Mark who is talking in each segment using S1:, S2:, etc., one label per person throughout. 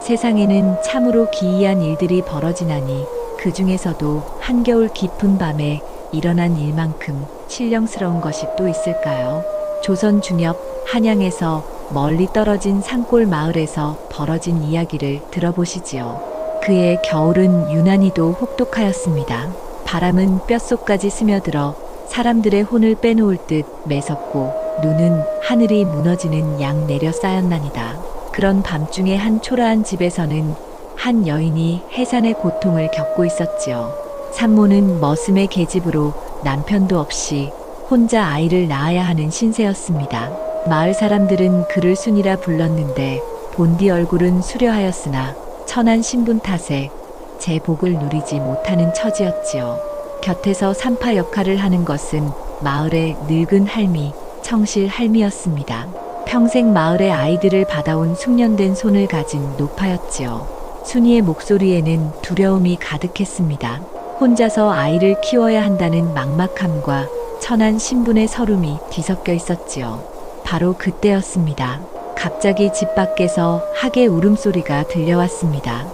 S1: 세상에는 참으로 기이한 일들이 벌어지나니 그 중에서도 한겨울 깊은 밤에 일어난 일만큼 신령스러운 것이 또 있을까요? 조선 중엽 한양에서 멀리 떨어진 산골 마을에서 벌어진 이야기를 들어보시지요. 그의 겨울은 유난히도 혹독하였습니다. 바람은 뼛속까지 스며들어 사람들의 혼을 빼놓을 듯 매섭고 눈은 하늘이 무너지는 양 내려 쌓였나니다. 그런 밤중에 한 초라한 집에서는 한 여인이 해산의 고통을 겪고 있었지요. 산모는 머슴의 계집으로 남편도 없이 혼자 아이를 낳아야 하는 신세였습니다. 마을 사람들은 그를 순이라 불렀는데 본디 얼굴은 수려하였으나 천한 신분 탓에 제 복을 누리지 못하는 처지였지요. 곁에서 산파 역할을 하는 것은 마을의 늙은 할미, 청실 할미였습니다. 평생 마을의 아이들을 받아온 숙련된 손을 가진 노파였지요. 순이의 목소리에는 두려움이 가득했습니다. 혼자서 아이를 키워야 한다는 막막함과 천한 신분의 서름이 뒤섞여 있었지요. 바로 그때였습니다. 갑자기 집 밖에서 학의 울음소리가 들려왔습니다.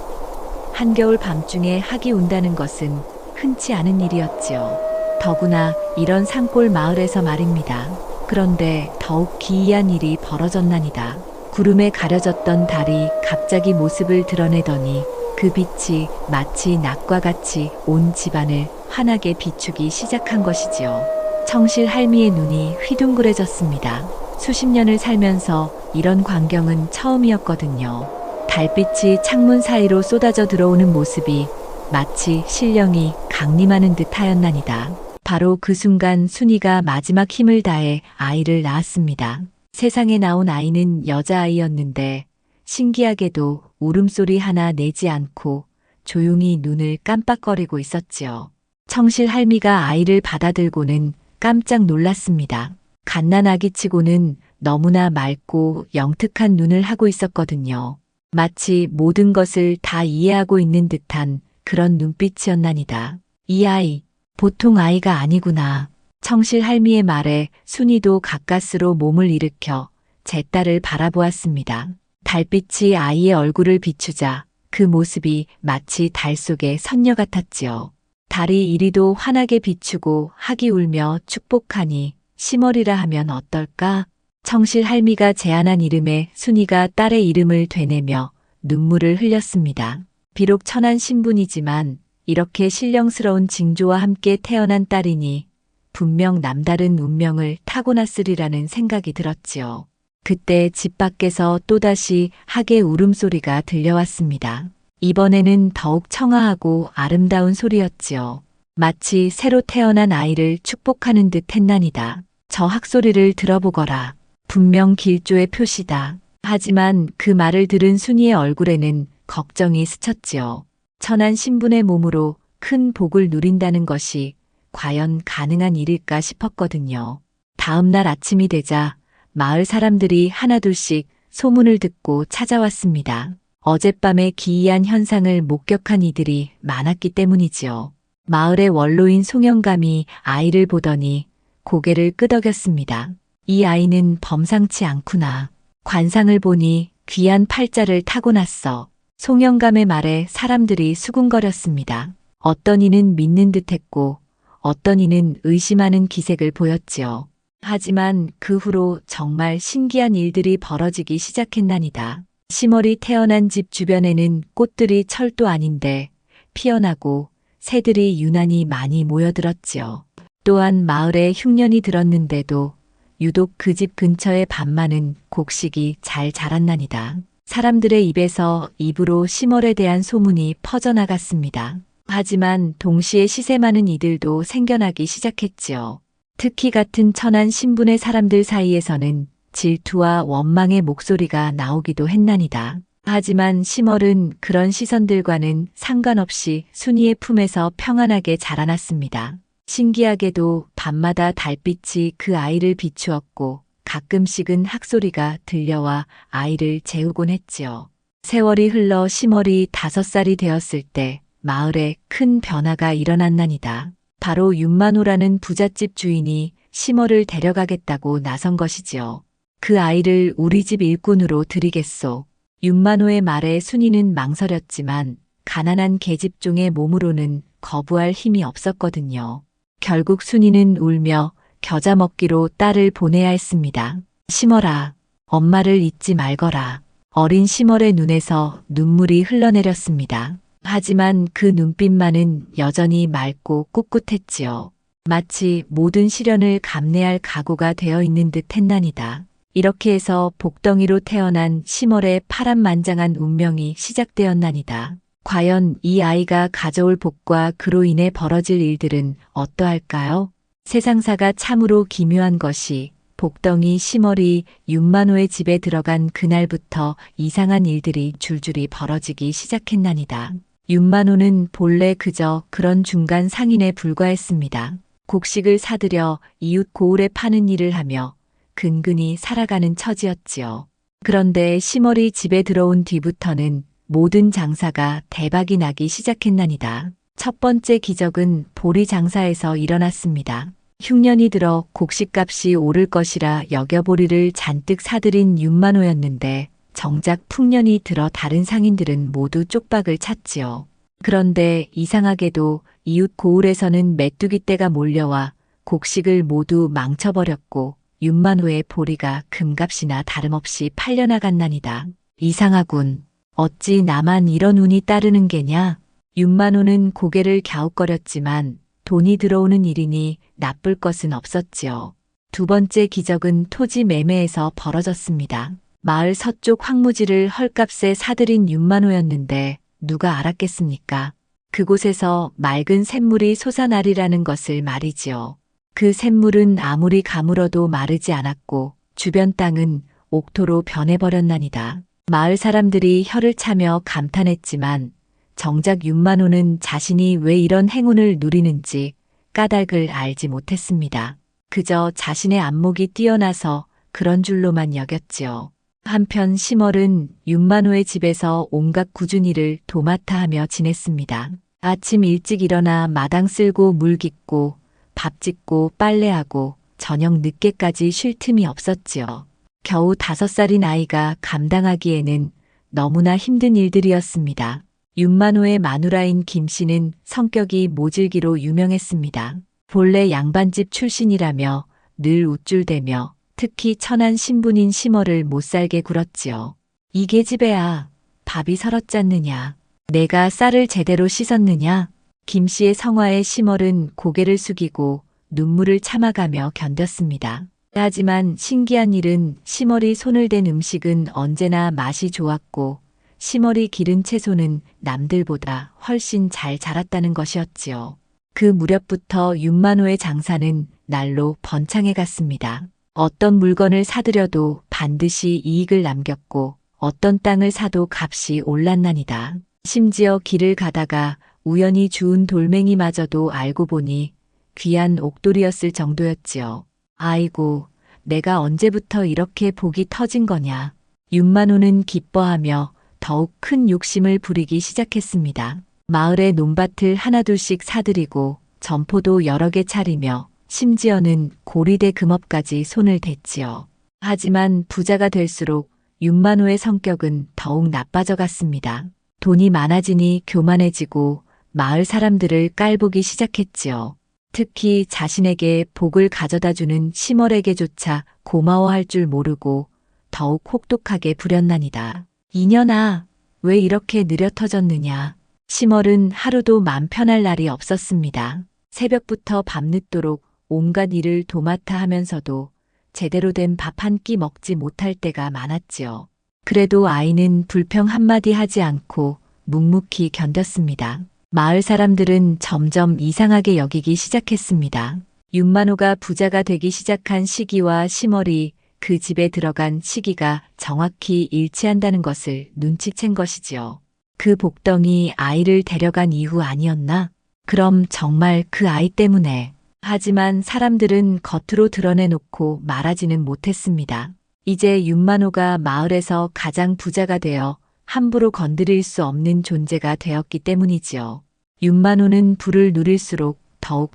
S1: 한겨울 밤중에 학이 운다는 것은 흔치 않은 일이었지요. 더구나 이런 산골 마을에서 말입니다. 그런데 더욱 기이한 일이 벌어졌나니다. 구름에 가려졌던 달이 갑자기 모습을 드러내더니 그 빛이 마치 낮과 같이 온 집안을 환하게 비추기 시작한 것이지요. 청실 할미의 눈이 휘둥그레졌습니다. 수십 년을 살면서 이런 광경은 처음이었거든요. 달빛이 창문 사이로 쏟아져 들어오는 모습이 마치 신령이 강림하는 듯 하였나니다. 바로 그 순간 순이가 마지막 힘을 다해 아이를 낳았습니다. 세상에 나온 아이는 여자아이였는데 신기하게도 울음소리 하나 내지 않고 조용히 눈을 깜빡거리고 있었지요. 청실 할미가 아이를 받아들고는 깜짝 놀랐습니다. 갓난아기치고는 너무나 맑고 영특한 눈을 하고 있었거든요. 마치 모든 것을 다 이해하고 있는 듯한 그런 눈빛이었나니다. 이 아이, 보통 아이가 아니구나. 청실 할미의 말에 순이도 가까스로 몸을 일으켜 제 딸을 바라보았습니다. 달빛이 아이의 얼굴을 비추자 그 모습이 마치 달 속의 선녀 같았지요. 달이 이리도 환하게 비추고 학이 울며 축복하니 심얼이라 하면 어떨까? 청실 할미가 제안한 이름에 순이가 딸의 이름을 되뇌며 눈물을 흘렸습니다. 비록 천한 신분이지만 이렇게 신령스러운 징조와 함께 태어난 딸이니 분명 남다른 운명을 타고났으리라는 생각이 들었지요. 그때 집 밖에서 또다시 학의 울음소리가 들려왔습니다. 이번에는 더욱 청아하고 아름다운 소리였지요. 마치 새로 태어난 아이를 축복하는 듯 했나니다. 저 학소리를 들어보거라. 분명 길조의 표시다. 하지만 그 말을 들은 순이의 얼굴에는 걱정이 스쳤지요. 천한 신분의 몸으로 큰 복을 누린다는 것이 과연 가능한 일일까 싶었거든요. 다음 날 아침이 되자 마을 사람들이 하나둘씩 소문을 듣고 찾아왔습니다. 어젯밤에 기이한 현상을 목격한 이들이 많았기 때문이지요. 마을의 원로인 송영감이 아이를 보더니 고개를 끄덕였습니다. 이 아이는 범상치 않구나. 관상을 보니 귀한 팔자를 타고났어. 송영감의 말에 사람들이 수군거렸습니다. 어떤 이는 믿는 듯했고 어떤 이는 의심하는 기색을 보였지요. 하지만 그 후로 정말 신기한 일들이 벌어지기 시작했나니다. 심얼이 태어난 집 주변에는 꽃들이 철도 아닌데 피어나고 새들이 유난히 많이 모여들었지요. 또한 마을에 흉년이 들었는데도 유독 그 집 근처의 밤마는 곡식이 잘 자랐나니다. 사람들의 입에서 입으로 심얼에 대한 소문이 퍼져나갔습니다. 하지만 동시에 시세 많은 이들도 생겨나기 시작했지요. 특히 같은 천한 신분의 사람들 사이에서는 질투와 원망의 목소리가 나오기도 했나니다. 하지만 심얼은 그런 시선들과는 상관없이 순이의 품에서 평안하게 자라났습니다. 신기하게도 밤마다 달빛이 그 아이를 비추었고 가끔씩은 학소리가 들려와 아이를 재우곤 했지요. 세월이 흘러 심얼이 5살이 되었을 때 마을에 큰 변화가 일어났나니다. 바로 윤만호라는 부잣집 주인이 심얼을 데려가겠다고 나선 것이지요. 그 아이를 우리 집 일꾼으로 드리겠소. 윤만호의 말에 순이는 망설였지만 가난한 계집종의 몸으로는 거부할 힘이 없었거든요. 결국 순이는 울며 겨자 먹기로 딸을 보내야 했습니다. 심어라. 엄마를 잊지 말거라. 어린 심월의 눈에서 눈물이 흘러내렸습니다. 하지만 그 눈빛만은 여전히 맑고 꿋꿋했지요. 마치 모든 시련을 감내할 각오가 되어 있는 듯 했나니다. 이렇게 해서 복덩이로 태어난 심월의 파란만장한 운명이 시작되었나니다. 과연 이 아이가 가져올 복과 그로 인해 벌어질 일들은 어떠할까요? 세상사가 참으로 기묘한 것이 복덩이 심월이 윤만호의 집에 들어간 그날부터 이상한 일들이 줄줄이 벌어지기 시작했나니다. 윤만호는 본래 그저 그런 중간 상인에 불과했습니다. 곡식을 사들여 이웃 고을에 파는 일을 하며 근근히 살아가는 처지였지요. 그런데 심월이 집에 들어온 뒤부터는 모든 장사가 대박이 나기 시작했나니다. 첫 번째 기적은 보리 장사에서 일어났습니다. 흉년이 들어 곡식값이 오를 것이라 여겨 보리를 잔뜩 사들인 윤만호였는데 정작 풍년이 들어 다른 상인들은 모두 쪽박을 찼지요. 그런데 이상하게도 이웃 고을에서는 메뚜기 떼가 몰려와 곡식을 모두 망쳐버렸고 윤만호의 보리가 금값이나 다름없이 팔려나갔나니다. 이상하군. 어찌 나만 이런 운이 따르는 게냐? 윤만호는 고개를 갸웃거렸지만 돈이 들어오는 일이니 나쁠 것은 없었지요. 두 번째 기적은 토지 매매에서 벌어졌습니다. 마을 서쪽 황무지를 헐값에 사들인 윤만호였는데 누가 알았겠습니까? 그곳에서 맑은 샘물이 솟아나리라는 것을 말이지요. 그 샘물은 아무리 가물어도 마르지 않았고 주변 땅은 옥토로 변해버렸나니다. 마을 사람들이 혀를 차며 감탄했지만 정작 윤만호는 자신이 왜 이런 행운을 누리는지 까닭을 알지 못했습니다. 그저 자신의 안목이 뛰어나서 그런 줄로만 여겼지요. 한편 심월은 윤만호의 집에서 온갖 굳은 일을 도맡아 하며 지냈습니다. 아침 일찍 일어나 마당 쓸고 물 깃고 밥 짓고 빨래하고 저녁 늦게까지 쉴 틈이 없었지요. 겨우 5살인 아이가 감당하기에는 너무나 힘든 일들이었습니다. 윤만호의 마누라인 김씨는 성격이 모질기로 유명했습니다. 본래 양반집 출신이라며 늘 우쭐대며 특히 천한 신분인 심월을 못살게 굴었지요. 이 계집애야, 밥이 서럽잖느냐. 내가 쌀을 제대로 씻었느냐. 김씨의 성화에 심월은 고개를 숙이고 눈물을 참아가며 견뎠습니다. 하지만 신기한 일은 심월이 손을 댄 음식은 언제나 맛이 좋았고 심월이 기른 채소는 남들보다 훨씬 잘 자랐다는 것이었지요. 그 무렵부터 윤만호의 장사는 날로 번창해 갔습니다. 어떤 물건을 사들여도 반드시 이익을 남겼고 어떤 땅을 사도 값이 올랐나니다. 심지어 길을 가다가 우연히 주운 돌멩이마저도 알고 보니 귀한 옥돌이였을 정도였지요. 아이고, 내가 언제부터 이렇게 복이 터진 거냐. 윤만호는 기뻐하며 더욱 큰 욕심을 부리기 시작했습니다. 마을의 논밭을 하나둘씩 사들이고 점포도 여러 개 차리며 심지어는 고리대 금업까지 손을 댔지요. 하지만 부자가 될수록 윤만호의 성격은 더욱 나빠져 갔습니다. 돈이 많아지니 교만해지고 마을 사람들을 깔보기 시작했지요. 특히 자신에게 복을 가져다주는 심월에게조차 고마워할 줄 모르고 더욱 혹독하게 부렸나니다. 이년아, 왜 이렇게 느려 터졌느냐. 심월은 하루도 맘 편할 날이 없었습니다. 새벽부터 밤늦도록 온갖 일을 도맡아 하면서도 제대로 된 밥 한 끼 먹지 못할 때가 많았지요. 그래도 아이는 불평 한마디 하지 않고 묵묵히 견뎠습니다. 마을 사람들은 점점 이상하게 여기기 시작했습니다. 윤만호가 부자가 되기 시작한 시기와 심월이 그 집에 들어간 시기가 정확히 일치한다는 것을 눈치챈 것이지요. 그 복덩이 아이를 데려간 이후 아니었나? 그럼 정말 그 아이 때문에. 하지만 사람들은 겉으로 드러내놓고 말하지는 못했습니다. 이제 윤만호가 마을에서 가장 부자가 되어 함부로 건드릴 수 없는 존재가 되었기 때문이지요. 윤만호는 부를 누릴수록 더욱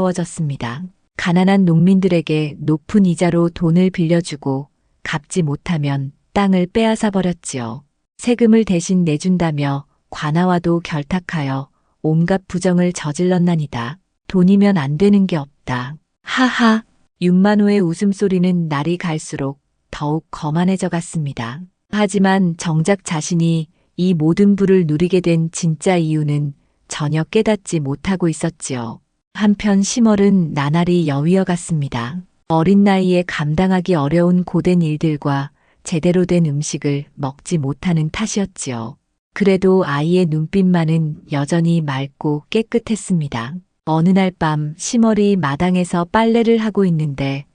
S1: 탐욕스러워졌습니다. 가난한 농민들에게 높은 이자로 돈을 빌려주고 갚지 못하면 땅을 빼앗아 버렸지요. 세금을 대신 내준다며 관아와도 결탁하여 온갖 부정을 저질렀나니다. 돈이면 안 되는 게 없다. 하하. 윤만호의 웃음소리는 날이 갈수록 더욱 거만해져 갔습니다. 하지만 정작 자신이 이 모든 부를 누리게 된 진짜 이유는 전혀 깨닫지 못하고 있었지요. 한편 심얼은 나날이 여위어 갔습니다. 어린 나이에 감당하기 어려운 고된 일들과 제대로 된 음식을 먹지 못하는 탓이었지요. 그래도 아이의 눈빛만은 여전히 맑고 깨끗했습니다. 어느 날 밤 심얼이 마당에서 빨래를 하고 있는데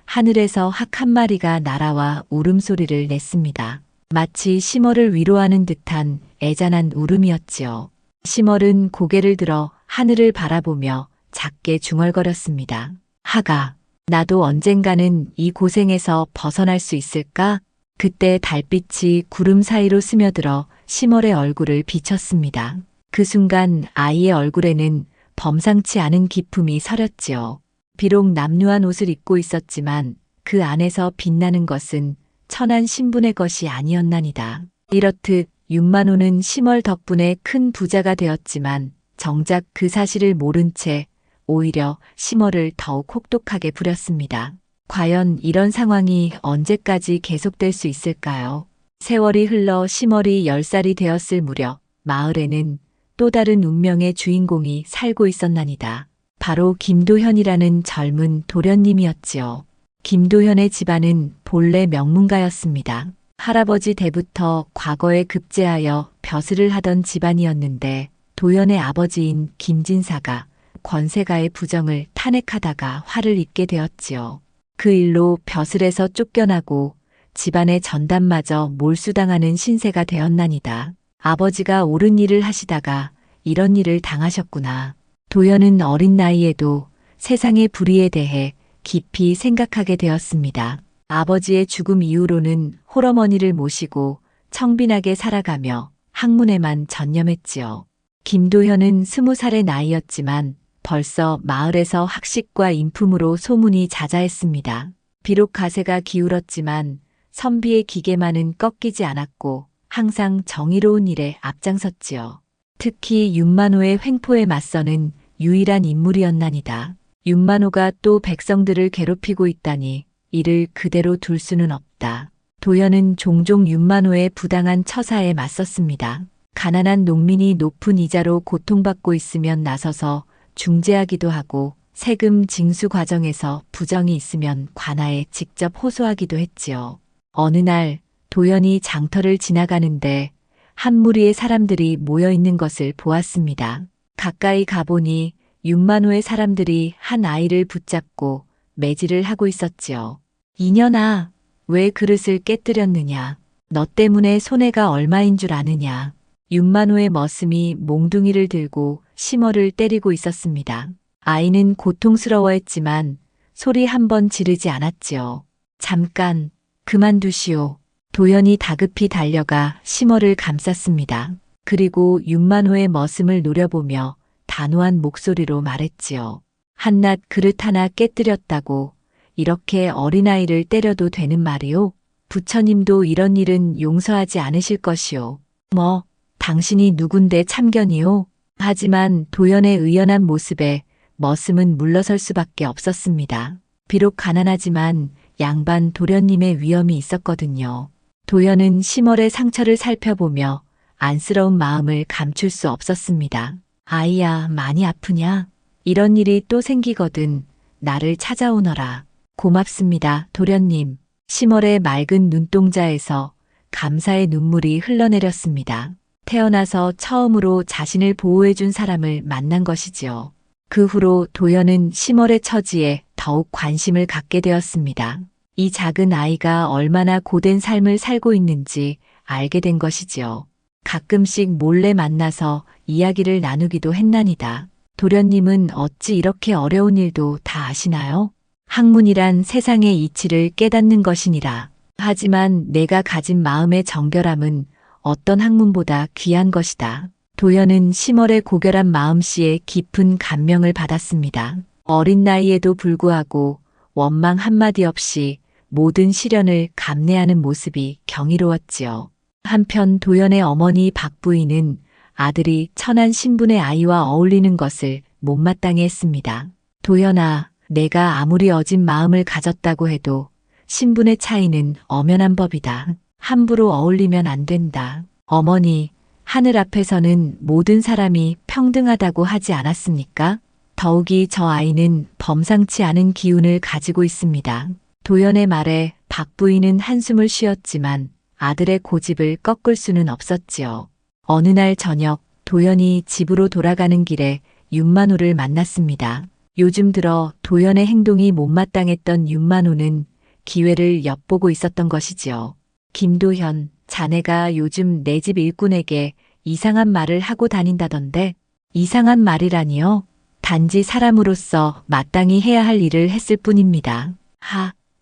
S1: 하늘에서 학 한 마리가 날아와 울음소리를 냈습니다. 마치 심얼을 위로하는 듯한 애잔한 울음이었지요. 심얼은 고개를 들어 하늘을 바라보며 작게 중얼거렸습니다. 하가, 나도 언젠가는 이 고생에서 벗어날 수 있을까? 그때 달빛이 구름 사이로 스며들어 심얼의 얼굴을 비쳤습니다. 그 순간 아이의 얼굴에는 범상치 않은 기품이 서렸지요. 비록 남루한 옷을 입고 있었지만 그 안에서 빛나는 것은 천한 신분의 것이 아니었나니다. 이렇듯 윤만호는 심얼 덕분에 큰 부자가 되었지만 정작 그 사실을 모른 채 오히려 심얼을 더욱 혹독하게 부렸습니다. 과연 이런 상황이 언제까지 계속될 수 있을까요? 세월이 흘러 심얼이 10살이 되었을 무렵 마을에는 또 다른 운명의 주인공이 살고 있었나니다. 바로 김도현이라는 젊은 도련님이었지요. 김도현의 집안은 본래 명문가였습니다. 할아버지 때부터 과거에 급제하여 벼슬을 하던 집안이었는데 도현의 아버지인 김진사가 권세가의 부정을 탄핵하다가 화를 입게 되었지요. 그 일로 벼슬에서 쫓겨나고 집안의 전담마저 몰수당하는 신세가 되었나니다. 아버지가 옳은 일을 하시다가 이런 일을 당하셨구나. 도현은 어린 나이에도 세상의 불의에 대해 깊이 생각하게 되었습니다. 아버지의 죽음 이후로는 홀어머니를 모시고 청빈하게 살아가며 학문에만 전념했지요. 김도현은 20살의 나이였지만 벌써 마을에서 학식과 인품으로 소문이 자자했습니다. 비록 가세가 기울었지만 선비의 기계만은 꺾이지 않았고 항상 정의로운 일에 앞장섰지요. 특히 윤만호의 횡포에 맞서는 유일한 인물이었나니다. 윤만호가 또 백성들을 괴롭히고 있다니 이를 그대로 둘 수는 없다. 도현은 종종 윤만호의 부당한 처사에 맞섰습니다. 가난한 농민이 높은 이자로 고통받고 있으면 나서서 중재하기도 하고 세금 징수 과정에서 부정이 있으면 관아에 직접 호소하기도 했지요. 어느 날 도현이 장터를 지나가는데 한 무리의 사람들이 모여 있는 것을 보았습니다. 가까이 가보니 윤만호의 사람들이 한 아이를 붙잡고 매질을 하고 있었지요. 이년아, 왜 그릇을 깨뜨렸느냐? 너 때문에 손해가 얼마인 줄 아느냐? 윤만호의 머슴이 몽둥이를 들고 심얼을 때리고 있었습니다. 아이는 고통스러워했지만 소리 한 번 지르지 않았지요. 잠깐, 그만두시오. 도현이 다급히 달려가 심얼을 감쌌습니다. 그리고 윤만호의 머슴을 노려보며 단호한 목소리로 말했지요. 한낱 그릇 하나 깨뜨렸다고 이렇게 어린아이를 때려도 되는 말이오? 부처님도 이런 일은 용서하지 않으실 것이오. 뭐, 당신이 누군데 참견이오? 하지만 도현의 의연한 모습에 머슴은 물러설 수밖에 없었습니다. 비록 가난하지만 양반 도련님의 위엄이 있었거든요. 도현은 심얼의 상처를 살펴보며 안쓰러운 마음을 감출 수 없었습니다. 아이야, 많이 아프냐? 이런 일이 또 생기거든 나를 찾아오너라. 고맙습니다, 도련님. 심얼의 맑은 눈동자에서 감사의 눈물이 흘러내렸습니다. 태어나서 처음으로 자신을 보호해준 사람을 만난 것이지요. 그 후로 도현은 심얼의 처지에 더욱 관심을 갖게 되었습니다. 이 작은 아이가 얼마나 고된 삶을 살고 있는지 알게 된 것이지요. 가끔씩 몰래 만나서 이야기를 나누기도 했나니다. 도련님은 어찌 이렇게 어려운 일도 다 아시나요? 학문이란 세상의 이치를 깨닫는 것이니라. 하지만 내가 가진 마음의 정결함은 어떤 학문보다 귀한 것이다. 도현은 심얼의 고결한 마음씨에 깊은 감명을 받았습니다. 어린 나이에도 불구하고 원망 한마디 없이 모든 시련을 감내하는 모습이 경이로웠지요. 한편 도연의 어머니 박부인은 아들이 천한 신분의 아이와 어울리는 것을 못마땅해 했습니다. 도연아, 내가 아무리 어진 마음을 가졌다고 해도 신분의 차이는 엄연한 법이다. 함부로 어울리면 안 된다. 어머니, 하늘 앞에서는 모든 사람이 평등하다고 하지 않았습니까? 더욱이 저 아이는 범상치 않은 기운을 가지고 있습니다. 도연의 말에 박부인은 한숨을 쉬었지만 아들의 고집을 꺾을 수는 없었지요. 어느 날 저녁 도연이 집으로 돌아가는 길에 윤만호를 만났습니다. 요즘 들어 도연의 행동이 못마땅했던 윤만호는 기회를 엿보고 있었던 것이지요. 김도현, 자네가 요즘 내 집 일꾼에게 이상한 말을 하고 다닌다던데. 이상한 말이라니요? 단지 사람으로서 마땅히 해야 할 일을 했을 뿐입니다.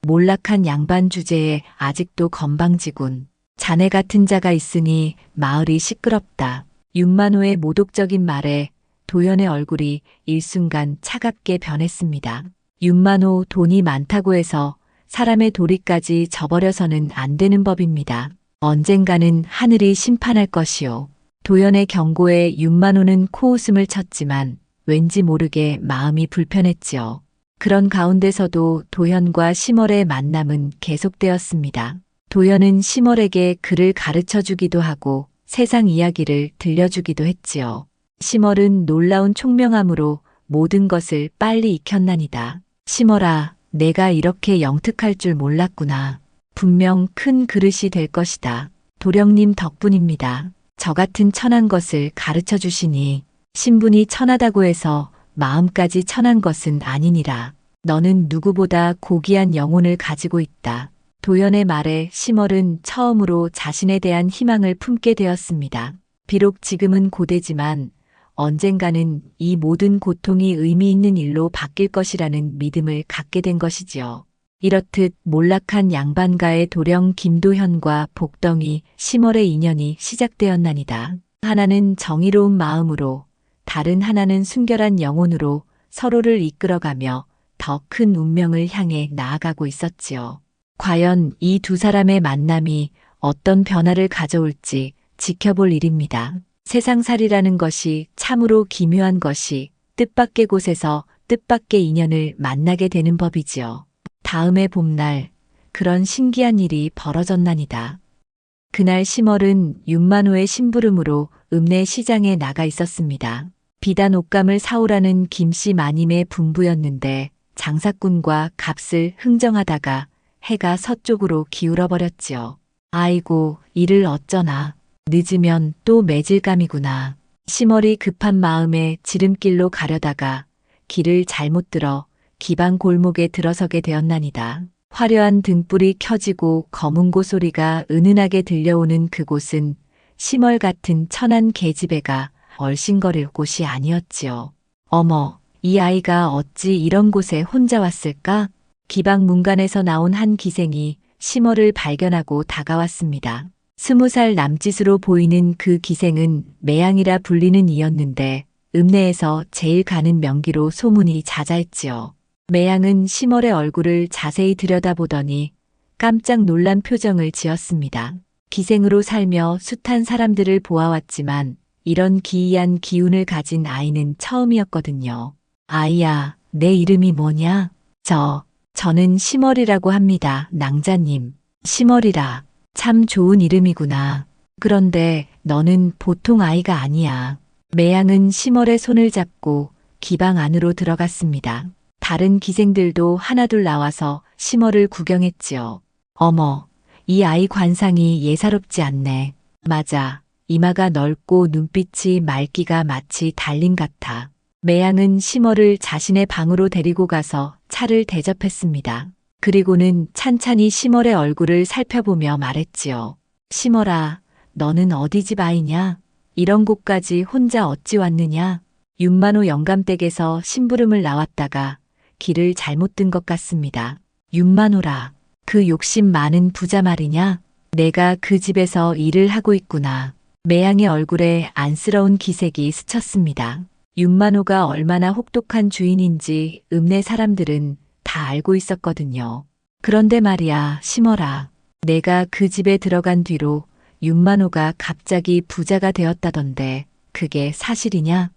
S1: 몰락한 양반 주제에 아직도 건방지군. 자네 같은 자가 있으니 마을이 시끄럽다. 윤만호의 모독적인 말에 도연의 얼굴이 일순간 차갑게 변했습니다. 윤만호, 돈이 많다고 해서 사람의 도리까지 저버려서는 안 되는 법입니다. 언젠가는 하늘이 심판할 것이요. 도연의 경고에 윤만호는 코웃음을 쳤지만 왠지 모르게 마음이 불편했지요. 그런 가운데서도 도연과 심월의 만남은 계속되었습니다. 도연은 심월에게 글을 가르쳐 주기도 하고 세상 이야기를 들려주기도 했지요. 심월은 놀라운 총명함으로 모든 것을 빨리 익혔나니다. 심월아, 내가 이렇게 영특할 줄 몰랐구나. 분명 큰 그릇이 될 것이다. 도령님 덕분입니다. 저 같은 천한 것을 가르쳐 주시니 신분이 천하다고 해서 마음까지 천한 것은 아니니라. 너는 누구보다 고귀한 영혼을 가지고 있다. 도연의 말에 심월은 처음으로 자신에 대한 희망을 품게 되었습니다. 비록 지금은 고되지만 언젠가는 이 모든 고통이 의미 있는 일로 바뀔 것이라는 믿음을 갖게 된 것이지요. 이렇듯 몰락한 양반가의 도령 김도현과 복덩이 심월의 인연이 시작되었나니다. 하나는 정의로운 마음으로, 다른 하나는 순결한 영혼으로 서로를 이끌어가며 더 큰 운명을 향해 나아가고 있었지요. 과연 이 두 사람의 만남이 어떤 변화를 가져올지 지켜볼 일입니다. 세상살이라는 것이 참으로 기묘한 것이 뜻밖의 곳에서 뜻밖의 인연을 만나게 되는 법이지요. 다음의 봄날 그런 신기한 일이 벌어졌나니다. 그날 심월은 윤만호의 심부름으로 읍내 시장에 나가 있었습니다. 비단 옷감을 사오라는 김씨 마님의 분부였는데 장사꾼과 값을 흥정하다가 해가 서쪽으로 기울어 버렸지요. 아이고, 이를 어쩌나. 늦으면 또 매질감이구나. 심월이 급한 마음에 지름길로 가려다가 길을 잘못 들어 기방 골목에 들어서게 되었나니다. 화려한 등불이 켜지고 검은고 소리가 은은하게 들려오는 그곳은 심월 같은 천한 계집애가 얼씬거릴 곳이 아니었지요. 어머, 이 아이가 어찌 이런 곳에 혼자 왔을까? 기방 문간에서 나온 한 기생이 심월을 발견하고 다가왔습니다. 20살 남짓으로 보이는 그 기생은 매양이라 불리는 이였는데 읍내에서 제일 가는 명기로 소문이 자자했지요. 매양은 심월의 얼굴을 자세히 들여다보더니 깜짝 놀란 표정을 지었습니다. 기생으로 살며 숱한 사람들을 보아왔지만 이런 기이한 기운을 가진 아이는 처음이었거든요. 아이야, 내 이름이 뭐냐? 저는 심월이라고 합니다, 낭자님. 심월이라. 참 좋은 이름이구나. 그런데 너는 보통 아이가 아니야. 매양은 심월의 손을 잡고 기방 안으로 들어갔습니다. 다른 기생들도 하나둘 나와서 심월을 구경했지요. 어머, 이 아이 관상이 예사롭지 않네. 맞아. 이마가 넓고 눈빛이 맑기가 마치 달림 같아. 매양은 심월을 자신의 방으로 데리고 가서 차를 대접했습니다. 그리고는 찬찬히 심월의 얼굴을 살펴보며 말했지요. 심월아, 너는 어디 집 아이냐? 이런 곳까지 혼자 어찌 왔느냐? 윤만호 영감댁에서 심부름을 나왔다가 길을 잘못 든 것 같습니다. 윤만호라, 그 욕심 많은 부자 말이냐? 내가 그 집에서 일을 하고 있구나. 매양의 얼굴에 안쓰러운 기색이 스쳤습니다. 윤만호가 얼마나 혹독한 주인인지 읍내 사람들은 다 알고 있었거든요. 그런데 말이야, 심월아. 내가 그 집에 들어간 뒤로 윤만호가 갑자기 부자가 되었다던데 그게 사실이냐?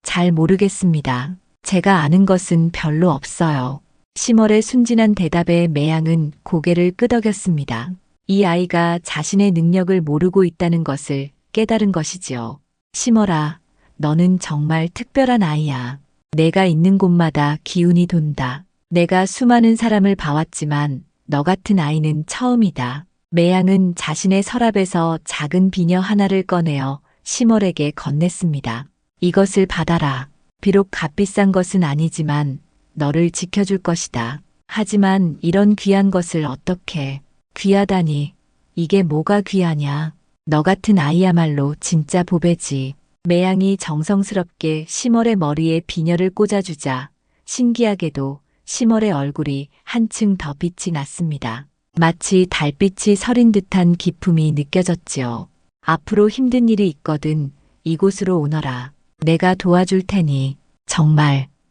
S1: 잘 모르겠습니다. 제가 아는 것은 별로 없어요. 심월의 순진한 대답에 매양은 고개를 끄덕였습니다. 이 아이가 자신의 능력을 모르고 있다는 것을 깨달은 것이지요. 심월아, 너는 정말 특별한 아이야. 내가 있는 곳마다 기운이 돈다. 내가 수많은 사람을 봐왔지만 너 같은 아이는 처음이다. 매양은 자신의 서랍에서 작은 비녀 하나를 꺼내어 심월에게 건넸습니다. 이것을 받아라. 비록 값비싼 것은 아니지만 너를 지켜줄 것이다. 하지만 이런 귀한 것을 어떻게? 귀하다니. 이게 뭐가 귀하냐? 너 같은 아이야말로 진짜 보배지. 매양이 정성스럽게 심월의 머리에 비녀를 꽂아주자 신기하게도 심월의 얼굴이 한층 더 빛이 났습니다. 마치 달빛이 서린 듯한 기품이 느껴졌지요. 앞으로 힘든 일이 있거든 이곳으로 오너라. 내가 도와줄 테니.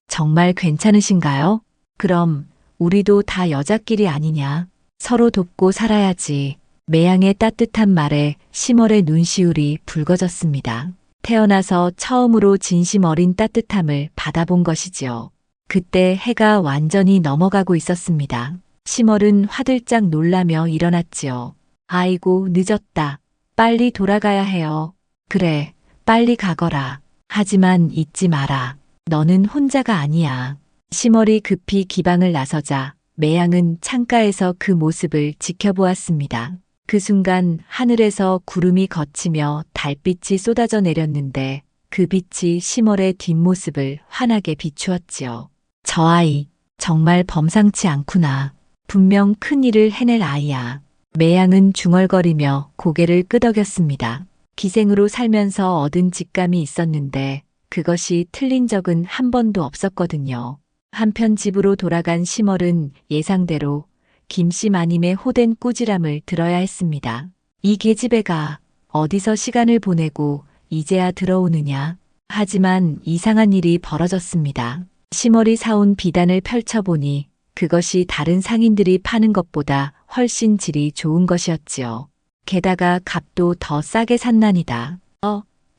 S1: 정말 괜찮으신가요? 그럼 우리도 다 여자끼리 아니냐? 서로 돕고 살아야지. 매양의 따뜻한 말에 심월의 눈시울이 붉어졌습니다. 태어나서 처음으로 진심 어린 따뜻함을 받아본 것이지요. 그때 해가 완전히 넘어가고 있었습니다. 심월은 화들짝 놀라며 일어났지요. 아이고, 늦었다. 빨리 돌아가야 해요. 그래, 빨리 가거라. 하지만 잊지 마라. 너는 혼자가 아니야. 심월이 급히 기방을 나서자 매양은 창가에서 그 모습을 지켜보았습니다. 그 순간 하늘에서 구름이 걷히며 달빛이 쏟아져 내렸는데 그 빛이 심월의 뒷모습을 환하게 비추었지요. 저 아이, 정말 범상치 않구나. 분명 큰 일을 해낼 아이야. 매양은 중얼거리며 고개를 끄덕였습니다. 기생으로 살면서 얻은 직감이 있었는데 그것이 틀린 적은 한 번도 없었거든요. 한편 집으로 돌아간 심월은 예상대로 김씨 마님의 호된 꾸지람을 들어야 했습니다. 이 계집애가 어디서 시간을 보내고 이제야 들어오느냐. 하지만 이상한 일이 벌어졌습니다. 심월이 사온 비단을 펼쳐보니 그것이 다른 상인들이 파는 것보다 훨씬 질이 좋은 것이었지요. 게다가 값도 더 싸게 샀나니다.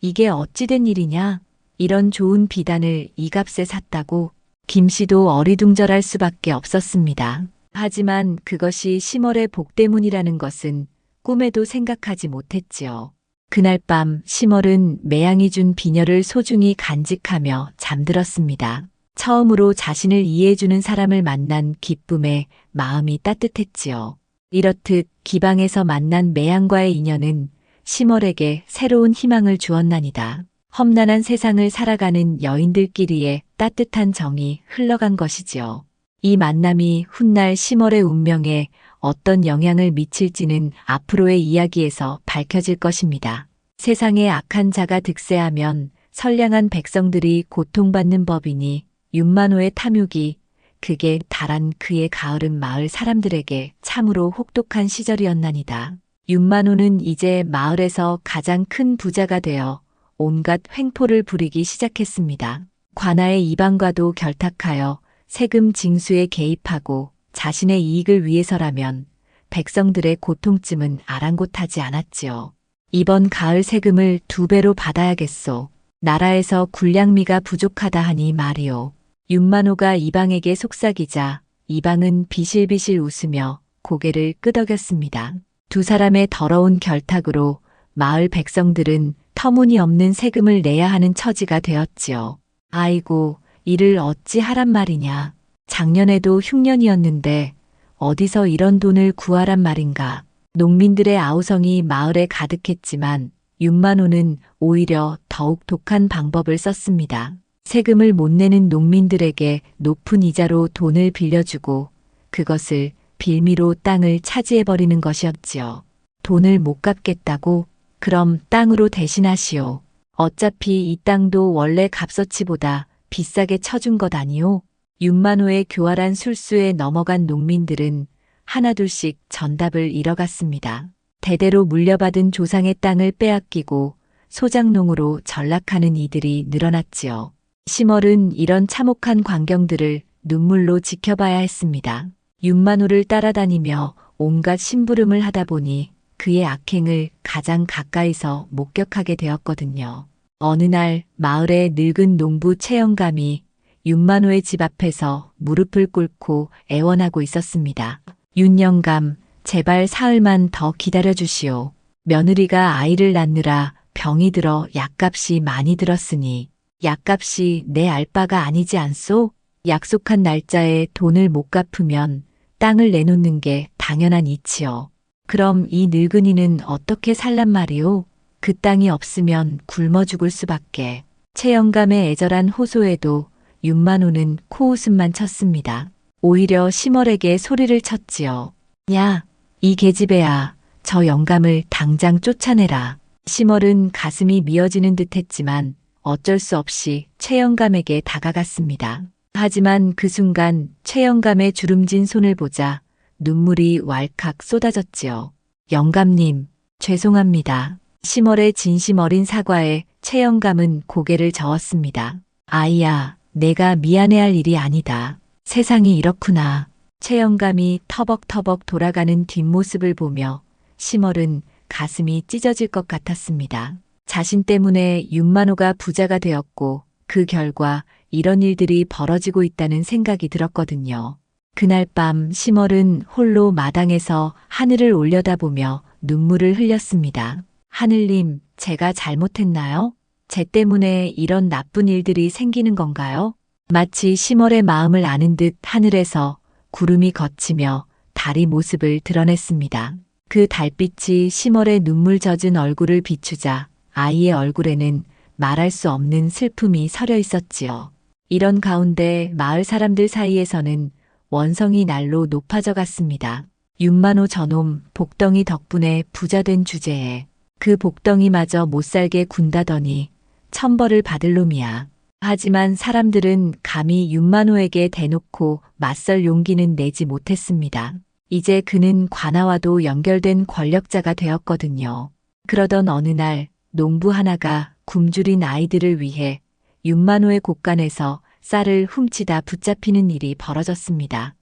S1: 이게 어찌 된 일이냐? 이런 좋은 비단을 이 값에 샀다고? 김씨도 어리둥절할 수밖에 없었습니다. 하지만 그것이 심월의 복 때문이라는 것은 꿈에도 생각하지 못했지요. 그날 밤 심월은 매양이 준 비녀를 소중히 간직하며 잠들었습니다. 처음으로 자신을 이해해주는 사람을 만난 기쁨에 마음이 따뜻했지요. 이렇듯 기방에서 만난 매양과의 인연은 심월에게 새로운 희망을 주었나니다. 험난한 세상을 살아가는 여인들끼리의 따뜻한 정이 흘러간 것이지요. 이 만남이 훗날 심월의 운명에 어떤 영향을 미칠지는 앞으로의 이야기에서 밝혀질 것입니다. 세상에 악한 자가 득세하면 선량한 백성들이 고통받는 법이니 윤만호의 탐욕이 극에 달한 그의 가을은 마을 사람들에게 참으로 혹독한 시절이었나니다. 윤만호는 이제 마을에서 가장 큰 부자가 되어 온갖 횡포를 부리기 시작했습니다. 관아의 이방과도 결탁하여 세금 징수에 개입하고 자신의 이익을 위해서라면 백성들의 고통쯤은 아랑곳하지 않았지요. 이번 가을 세금을 2배로 받아야겠소. 나라에서 군량미가 부족하다 하니 말이오. 윤만호가 이방에게 속삭이자 이방은 비실비실 웃으며 고개를 끄덕였습니다. 두 사람의 더러운 결탁으로 마을 백성들은 터무니없는 세금을 내야 하는 처지가 되었지요. 아이고, 이를 어찌 하란 말이냐. 작년에도 흉년이었는데 어디서 이런 돈을 구하란 말인가. 농민들의 아우성이 마을에 가득했지만 윤만호는 오히려 더욱 독한 방법을 썼습니다. 세금을 못 내는 농민들에게 높은 이자로 돈을 빌려주고 그것을 빌미로 땅을 차지해버리는 것이었지요. 돈을 못 갚겠다고? 그럼 땅으로 대신하시오. 어차피 이 땅도 원래 값어치보다 비싸게 쳐준 것 아니오? 윤만호의 교활한 술수에 넘어간 농민들은 하나둘씩 전답을 잃어갔습니다. 대대로 물려받은 조상의 땅을 빼앗기고 소작농으로 전락하는 이들이 늘어났지요. 심월은 이런 참혹한 광경들을 눈물로 지켜봐야 했습니다. 윤만호를 따라다니며 온갖 심부름을 하다 보니 그의 악행을 가장 가까이서 목격하게 되었거든요. 어느 날 마을의 늙은 농부 최영감이 윤만호의 집 앞에서 무릎을 꿇고 애원하고 있었습니다. 윤영감, 제발 사흘만 더 기다려 주시오. 며느리가 아이를 낳느라 병이 들어 약값이 많이 들었으니 약값이 내 알바가 아니지 않소? 약속한 날짜에 돈을 못 갚으면 땅을 내놓는 게 당연한 이치요. 그럼 이 늙은이는 어떻게 살란 말이오? 그 땅이 없으면 굶어 죽을 수밖에. 최영감의 애절한 호소에도 윤만호는 코웃음만 쳤습니다. 오히려 심월에게 소리를 쳤지요. 야, 이 계집애야, 저 영감을 당장 쫓아내라. 심월은 가슴이 미어지는 듯 했지만 어쩔 수 없이 최영감에게 다가갔습니다. 하지만 그 순간 최영감의 주름진 손을 보자 눈물이 왈칵 쏟아졌지요. 영감님, 죄송합니다. 심월의 진심 어린 사과에 최영감은 고개를 저었습니다. 아이야, 내가 미안해할 일이 아니다. 세상이 이렇구나. 최영감이 터벅터벅 돌아가는 뒷모습을 보며 심월은 가슴이 찢어질 것 같았습니다. 자신 때문에 윤만호가 부자가 되었고 그 결과 이런 일들이 벌어지고 있다는 생각이 들었거든요. 그날 밤 심월은 홀로 마당에서 하늘을 올려다보며 눈물을 흘렸습니다. 하늘님, 제가 잘못했나요? 제 때문에 이런 나쁜 일들이 생기는 건가요? 마치 심월의 마음을 아는 듯 하늘에서 구름이 걷히며 달이 모습을 드러냈습니다. 그 달빛이 심월의 눈물 젖은 얼굴을 비추자 아이의 얼굴에는 말할 수 없는 슬픔이 서려 있었지요. 이런 가운데 마을 사람들 사이에서는 원성이 날로 높아져 갔습니다. 윤만호 저놈 복덩이 덕분에 부자된 주제에 그 복덩이마저 못살게 군다더니 천벌을 받을 놈이야. 하지만 사람들은 감히 윤만호에게 대놓고 맞설 용기는 내지 못했습니다. 이제 그는 관아와도 연결된 권력자가 되었거든요. 그러던 어느 날 농부 하나가 굶주린 아이들을 위해 윤만호의 곳간에서 쌀을 훔치다 붙잡히는 일이 벌어졌습니다.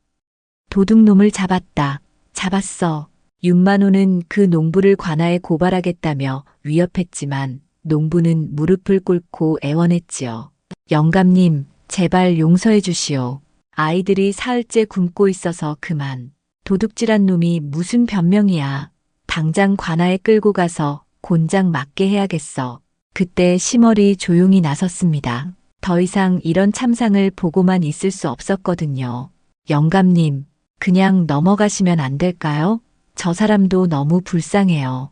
S1: 도둑놈을 잡았다. 잡았어. 윤만호는 그 농부를 관아에 고발하겠다며 위협했지만 농부는 무릎을 꿇고 애원했지요. 영감님, 제발 용서해 주시오. 아이들이 사흘째 굶고 있어서 그만. 도둑질한 놈이 무슨 변명이야. 당장 관아에 끌고 가서 곤장 맞게 해야겠어. 그때 심월이 조용히 나섰습니다. 더 이상 이런 참상을 보고만 있을 수 없었거든요. 영감님, 그냥 넘어가시면 안 될까요? 저 사람도 너무 불쌍해요.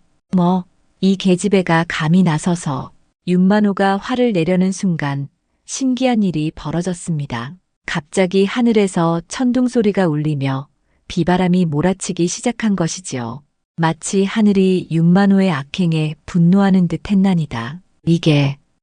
S1: 이 계집애가 감히 나서서. 윤만호가 화를 내려는 순간 신기한 일이 벌어졌습니다. 갑자기 하늘에서 천둥 소리가 울리며 비바람이 몰아치기 시작한 것이지요. 마치 하늘이 윤만호의 악행에 분노하는 듯 했나니다.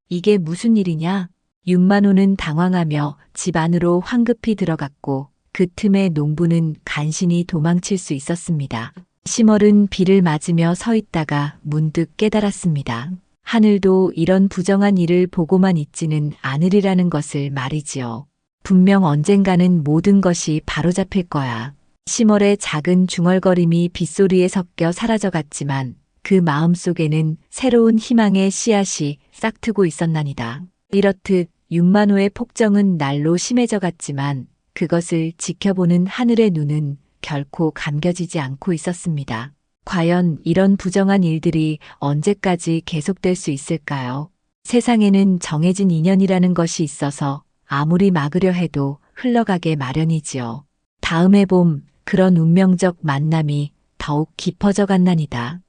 S1: 이게 무슨 일이냐? 윤만호는 당황하며 집 안으로 황급히 들어갔고 그 틈에 농부는 간신히 도망칠 수 있었습니다. 심월은 비를 맞으며 서 있다가 문득 깨달았습니다. 하늘도 이런 부정한 일을 보고만 있지는 않으리라는 것을 말이지요. 분명 언젠가는 모든 것이 바로잡힐 거야. 심월의 작은 중얼거림이 빗소리에 섞여 사라져갔지만 그 마음속에는 새로운 희망의 씨앗이 싹트고 있었나니다. 이렇듯 윤만호의 폭정은 날로 심해져갔지만 그것을 지켜보는 하늘의 눈은 결코 감겨지지 않고 있었습니다. 과연 이런 부정한 일들이 언제까지 계속될 수 있을까요? 세상에는 정해진 인연이라는 것이 있어서 아무리 막으려 해도 흘러가게 마련이지요. 다음해 봄 그런 운명적 만남이 더욱 깊어져 갔나니다.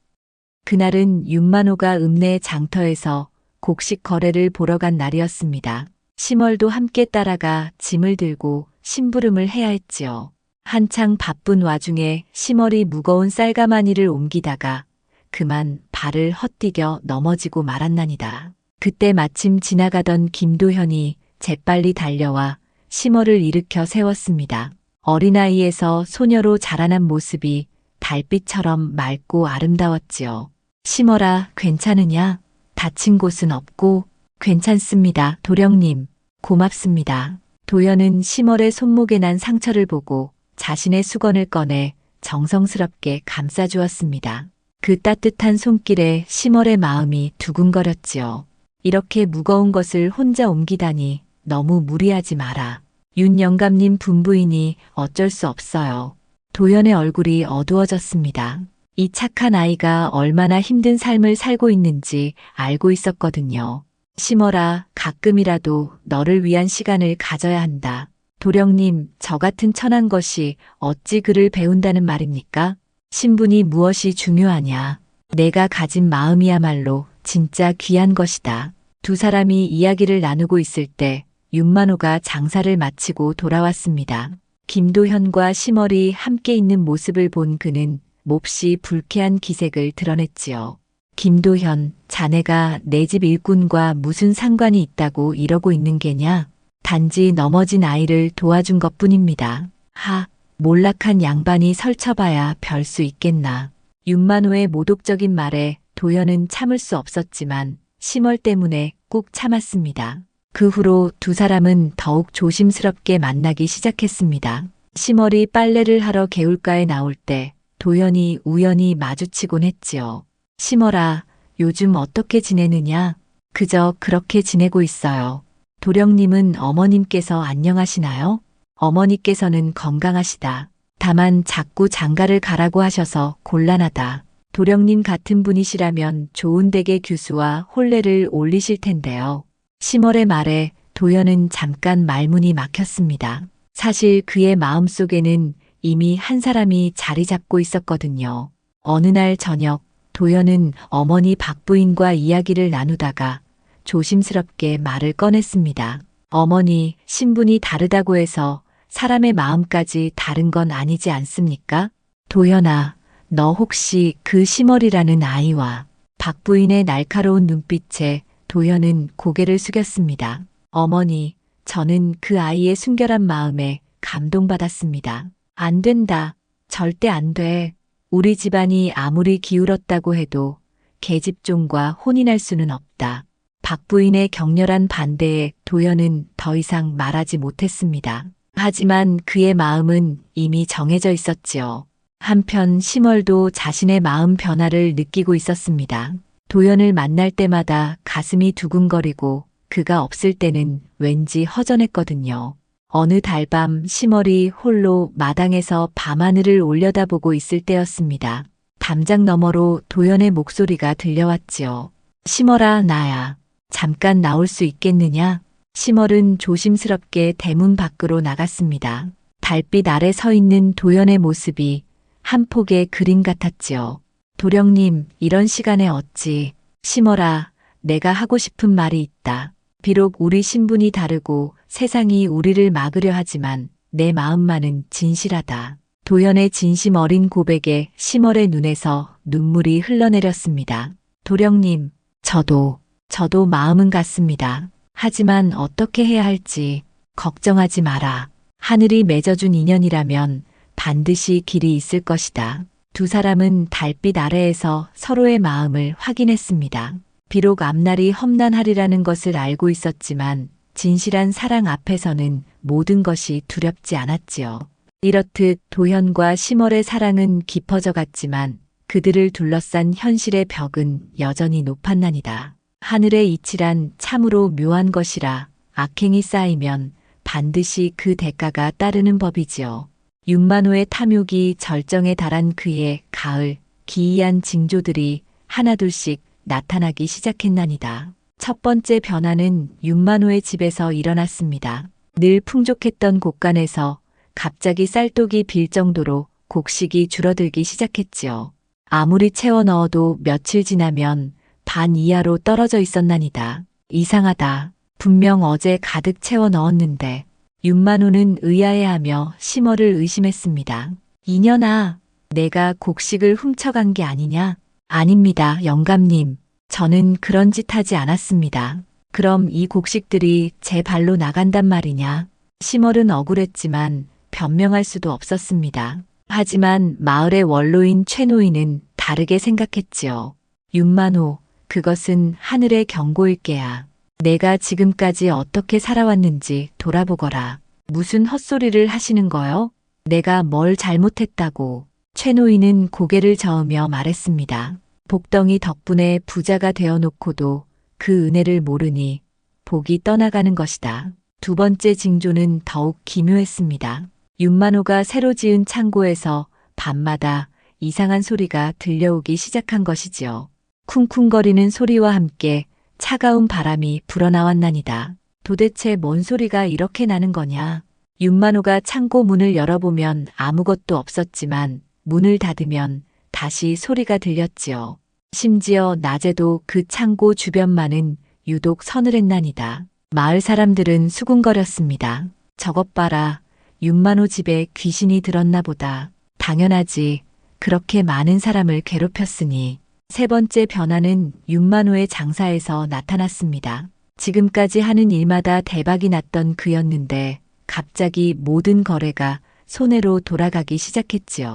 S1: 그날은 윤만호가 읍내 장터에서 곡식 거래를 보러 간 날이었습니다. 심월도 함께 따라가 짐을 들고 심부름을 해야 했지요. 한창 바쁜 와중에 심월이 무거운 쌀가마니를 옮기다가 그만 발을 헛디뎌 넘어지고 말았나니다. 그때 마침 지나가던 김도현이 재빨리 달려와 심월을 일으켜 세웠습니다. 어린아이에서 소녀로 자라난 모습이 달빛처럼 맑고 아름다웠지요. 심월아, 괜찮으냐? 다친 곳은 없고? 괜찮습니다, 도령님. 고맙습니다. 도연은 심월의 손목에 난 상처를 보고 자신의 수건을 꺼내 정성스럽게 감싸주었습니다. 그 따뜻한 손길에 시멀의 마음이 두근거렸지요. 이렇게 무거운 것을 혼자 옮기다니 너무 무리하지 마라. 윤 영감님 분부이니 어쩔 수 없어요. 도연의 얼굴이 어두워졌습니다. 이 착한 아이가 얼마나 힘든 삶을 살고 있는지 알고 있었거든요. 시멀아, 가끔이라도 너를 위한 시간을 가져야 한다. 도령님, 저 같은 천한 것이 어찌 그를 배운다는 말입니까? 신분이 무엇이 중요하냐. 내가 가진 마음이야말로 진짜 귀한 것이다. 두 사람이 이야기를 나누고 있을 때 윤만호가 장사를 마치고 돌아왔습니다. 김도현과 시멀이 함께 있는 모습을 본 그는 몹시 불쾌한 기색을 드러냈지요. 김도현, 자네가 내 집 일꾼과 무슨 상관이 있다고 이러고 있는 게냐? 단지 넘어진 아이를 도와준 것뿐입니다. 하, 몰락한 양반이 설쳐봐야 별 수 있겠나. 윤만호의 모독적인 말에 도연은 참을 수 없었지만 시멀 때문에 꾹 참았습니다. 그 후로 두 사람은 더욱 조심스럽게 만나기 시작했습니다. 시멀이 빨래를 하러 개울가에 나올 때 도연이 우연히 마주치곤 했지요. 시멀아, 요즘 어떻게 지내느냐? 그저 그렇게 지내고 있어요. 도령님은 어머님께서 안녕하시나요? 어머니께서는 건강하시다. 다만 자꾸 장가를 가라고 하셔서 곤란하다. 도령님 같은 분이시라면 좋은 댁의 규수와 혼례를 올리실 텐데요. 시멀의 말에 도연은 잠깐 말문이 막혔습니다. 사실 그의 마음속에는 이미 한 사람이 자리 잡고 있었거든요. 어느 날 저녁 도연은 어머니 박부인과 이야기를 나누다가 조심스럽게 말을 꺼냈습니다. 어머니, 신분이 다르다고 해서 사람의 마음까지 다른 건 아니지 않습니까? 도연아, 너 혹시 그 시멀이라는 아이와 박부인의 날카로운 눈빛에 도연은 고개를 숙였습니다. 어머니, 저는 그 아이의 순결한 마음에 감동받았습니다. 안 된다. 절대 안 돼. 우리 집안이 아무리 기울었다고 해도 계집종과 혼인할 수는 없다. 박부인의 격렬한 반대에 도연은 더 이상 말하지 못했습니다. 하지만 그의 마음은 이미 정해져 있었지요. 한편 시멀도 자신의 마음 변화를 느끼고 있었습니다. 도연을 만날 때마다 가슴이 두근거리고 그가 없을 때는 왠지 허전했거든요. 어느 달밤 시멀이 홀로 마당에서 밤하늘을 올려다보고 있을 때였습니다. 담장 너머로 도연의 목소리가 들려왔지요. 시멀아, 나야. 잠깐 나올 수 있겠느냐? 시멀은 조심스럽게 대문 밖으로 나갔습니다. 달빛 아래 서 있는 도연의 모습이 한 폭의 그림 같았지요. 도령님, 이런 시간에 어찌. 시멀아, 내가 하고 싶은 말이 있다. 비록 우리 신분이 다르고 세상이 우리를 막으려 하지만 내 마음만은 진실하다. 도연의 진심 어린 고백에 시멀의 눈에서 눈물이 흘러내렸습니다. 도령님, 저도 마음은 같습니다. 하지만 어떻게 해야 할지 걱정하지 마라. 하늘이 맺어준 인연이라면 반드시 길이 있을 것이다. 두 사람은 달빛 아래에서 서로의 마음을 확인했습니다. 비록 앞날이 험난하리라는 것을 알고 있었지만 진실한 사랑 앞에서는 모든 것이 두렵지 않았지요. 이렇듯 도현과 시멀의 사랑은 깊어져 갔지만 그들을 둘러싼 현실의 벽은 여전히 높았나니다. 하늘의 이치란 참으로 묘한 것이라 악행이 쌓이면 반드시 그 대가가 따르는 법이지요. 윤만호의 탐욕이 절정에 달한 그의 가을, 기이한 징조들이 하나둘씩 나타나기 시작했나니다. 첫 번째 변화는 윤만호의 집에서 일어났습니다. 늘 풍족했던 곳간에서 갑자기 쌀독이 빌 정도로 곡식이 줄어들기 시작했지요. 아무리 채워 넣어도 며칠 지나면 반 이하로 떨어져 있었나니다. 이상하다. 분명 어제 가득 채워 넣었는데. 윤만호는 의아해하며 시멀을 의심했습니다. 이년아, 내가 곡식을 훔쳐간 게 아니냐? 아닙니다, 영감님. 저는 그런 짓 하지 않았습니다. 그럼 이 곡식들이 제 발로 나간단 말이냐? 시멀은 억울했지만 변명할 수도 없었습니다. 하지만 마을의 원로인 최노인은 다르게 생각했지요. 윤만호, 그것은 하늘의 경고일게야. 내가 지금까지 어떻게 살아왔는지 돌아보거라. 무슨 헛소리를 하시는 거요? 내가 뭘 잘못했다고. 최노인은 고개를 저으며 말했습니다. 복덩이 덕분에 부자가 되어놓고도 그 은혜를 모르니 복이 떠나가는 것이다. 두 번째 징조는 더욱 기묘했습니다. 윤만호가 새로 지은 창고에서 밤마다 이상한 소리가 들려오기 시작한 것이지요. 쿵쿵거리는 소리와 함께 차가운 바람이 불어나왔나니다. 도대체 뭔 소리가 이렇게 나는 거냐? 윤만호가 창고 문을 열어보면 아무것도 없었지만 문을 닫으면 다시 소리가 들렸지요. 심지어 낮에도 그 창고 주변만은 유독 서늘했나니다. 마을 사람들은 수군거렸습니다. 저것 봐라. 윤만호 집에 귀신이 들었나 보다. 당연하지. 그렇게 많은 사람을 괴롭혔으니. 세 번째 변화는 윤만호의 장사에서 나타났습니다. 지금까지 하는 일마다 대박이 났던 그였는데 갑자기 모든 거래가 손해로 돌아가기 시작했지요.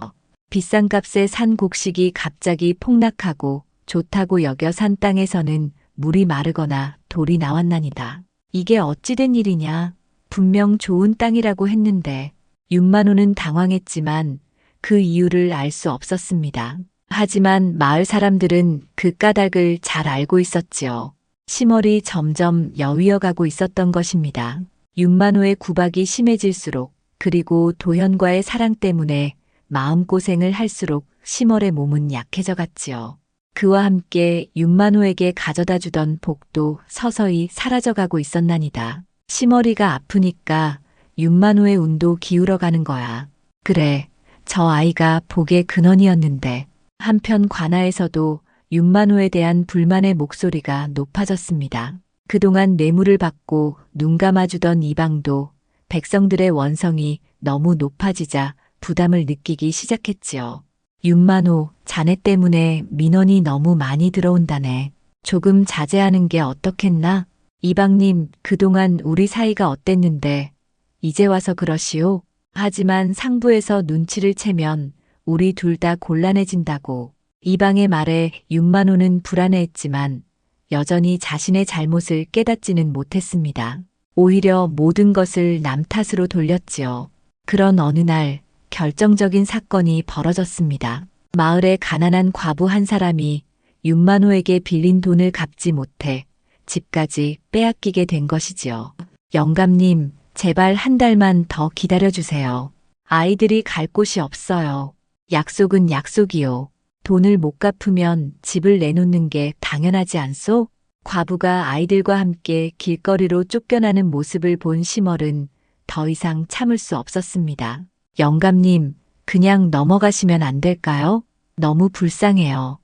S1: 비싼 값에 산 곡식이 갑자기 폭락하고 좋다고 여겨 산 땅에서는 물이 마르거나 돌이 나왔나니다. 이게 어찌된 일이냐? 분명 좋은 땅이라고 했는데. 윤만호는 당황했지만 그 이유를 알 수 없었습니다. 하지만 마을 사람들은 그 까닭을 잘 알고 있었지요. 심월이 점점 여위어가고 있었던 것입니다. 윤만호의 구박이 심해질수록 그리고 도현과의 사랑 때문에 마음고생을 할수록 심월의 몸은 약해져 갔지요. 그와 함께 윤만호에게 가져다 주던 복도 서서히 사라져가고 있었나니다. 심월이가 아프니까 윤만호의 운도 기울어가는 거야. 그래, 저 아이가 복의 근원이었는데. 한편 관아에서도 윤만호에 대한 불만의 목소리가 높아졌습니다. 그동안 뇌물을 받고 눈 감아주던 이방도 백성들의 원성이 너무 높아지자 부담을 느끼기 시작했지요. 윤만호, 자네 때문에 민원이 너무 많이 들어온다네. 조금 자제하는 게 어떻겠나? 이방님, 그동안 우리 사이가 어땠는데 이제 와서 그러시오? 하지만 상부에서 눈치를 채면 우리 둘 다 곤란해진다고. 이방의 말에 윤만호는 불안해했지만 여전히 자신의 잘못을 깨닫지는 못했습니다. 오히려 모든 것을 남 탓으로 돌렸지요. 그런 어느 날 결정적인 사건이 벌어졌습니다. 마을의 가난한 과부 한 사람이 윤만호에게 빌린 돈을 갚지 못해 집까지 빼앗기게 된 것이지요. 영감님, 제발 한 달만 더 기다려주세요. 아이들이 갈 곳이 없어요. 약속은 약속이요. 돈을 못 갚으면 집을 내놓는 게 당연하지 않소? 과부가 아이들과 함께 길거리로 쫓겨나는 모습을 본 심월은 더 이상 참을 수 없었습니다. 영감님, 그냥 넘어가시면 안 될까요? 너무 불쌍해요.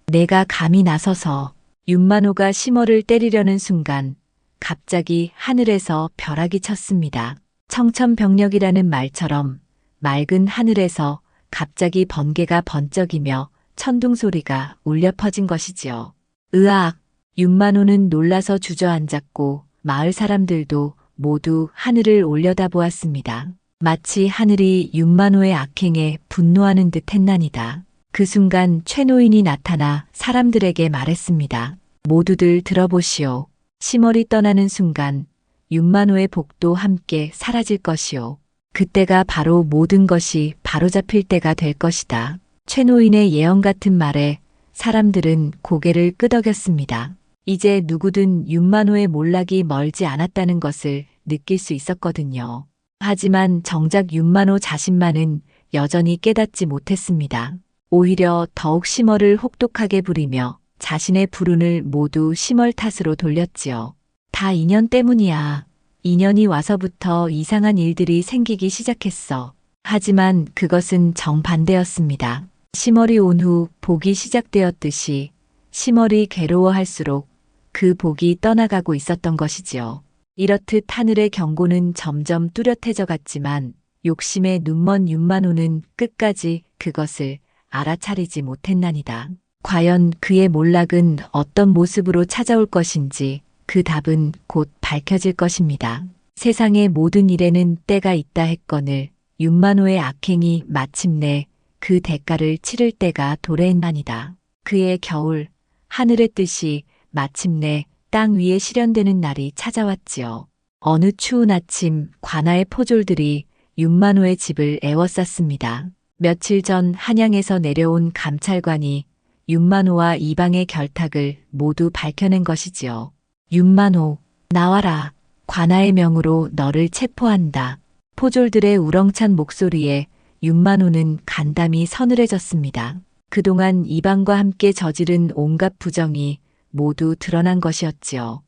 S1: 내가 감히 나서서. 윤만호가 심월을 때리려는 순간 갑자기 하늘에서 벼락이 쳤습니다. 청천벽력이라는 말처럼 맑은 하늘에서 갑자기 번개가 번쩍이며 천둥 소리가 울려 퍼진 것이지요. 으악! 윤만호는 놀라서 주저앉았고 마을 사람들도 모두 하늘을 올려다보았습니다. 마치 하늘이 윤만호의 악행에 분노하는 듯 했나니다. 그 순간 최노인이 나타나 사람들에게 말했습니다. 모두들 들어보시오. 심월이 떠나는 순간 윤만호의 복도 함께 사라질 것이오. 그때가 바로 모든 것이 바로잡힐 때가 될 것이다. 최노인의 예언 같은 말에 사람들은 고개를 끄덕였습니다. 이제 누구든 윤만호의 몰락이 멀지 않았다는 것을 느낄 수 있었거든요. 하지만 정작 윤만호 자신만은 여전히 깨닫지 못했습니다. 오히려 더욱 심월을 혹독하게 부리며 자신의 불운을 모두 심월 탓으로 돌렸지요. 다 인연 때문이야. 인연이 와서부터 이상한 일들이 생기기 시작했어. 하지만 그것은 정반대였습니다. 심월이 온 후 복이 시작되었듯이 심월이 괴로워할수록 그 복이 떠나가고 있었던 것이지요. 이렇듯 하늘의 경고는 점점 뚜렷해져 갔지만 욕심에 눈먼 윤만호는 끝까지 그것을 알아차리지 못했나니다. 과연 그의 몰락은 어떤 모습으로 찾아올 것인지 그 답은 곧 밝혀질 것입니다. 세상의 모든 일에는 때가 있다 했거늘 윤만호의 악행이 마침내 그 대가를 치를 때가 도래했나니다. 그의 겨울, 하늘의 뜻이 마침내 땅 위에 실현되는 날이 찾아왔지요. 어느 추운 아침 관아의 포졸들이 윤만호의 집을 에워쌌습니다. 며칠 전 한양에서 내려온 감찰관이 윤만호와 이방의 결탁을 모두 밝혀낸 것이지요. 윤만호, 나와라. 관아의 명으로 너를 체포한다. 포졸들의 우렁찬 목소리에 윤만호는 간담이 서늘해졌습니다. 그동안 이방과 함께 저지른 온갖 부정이 모두 드러난 것이었지요.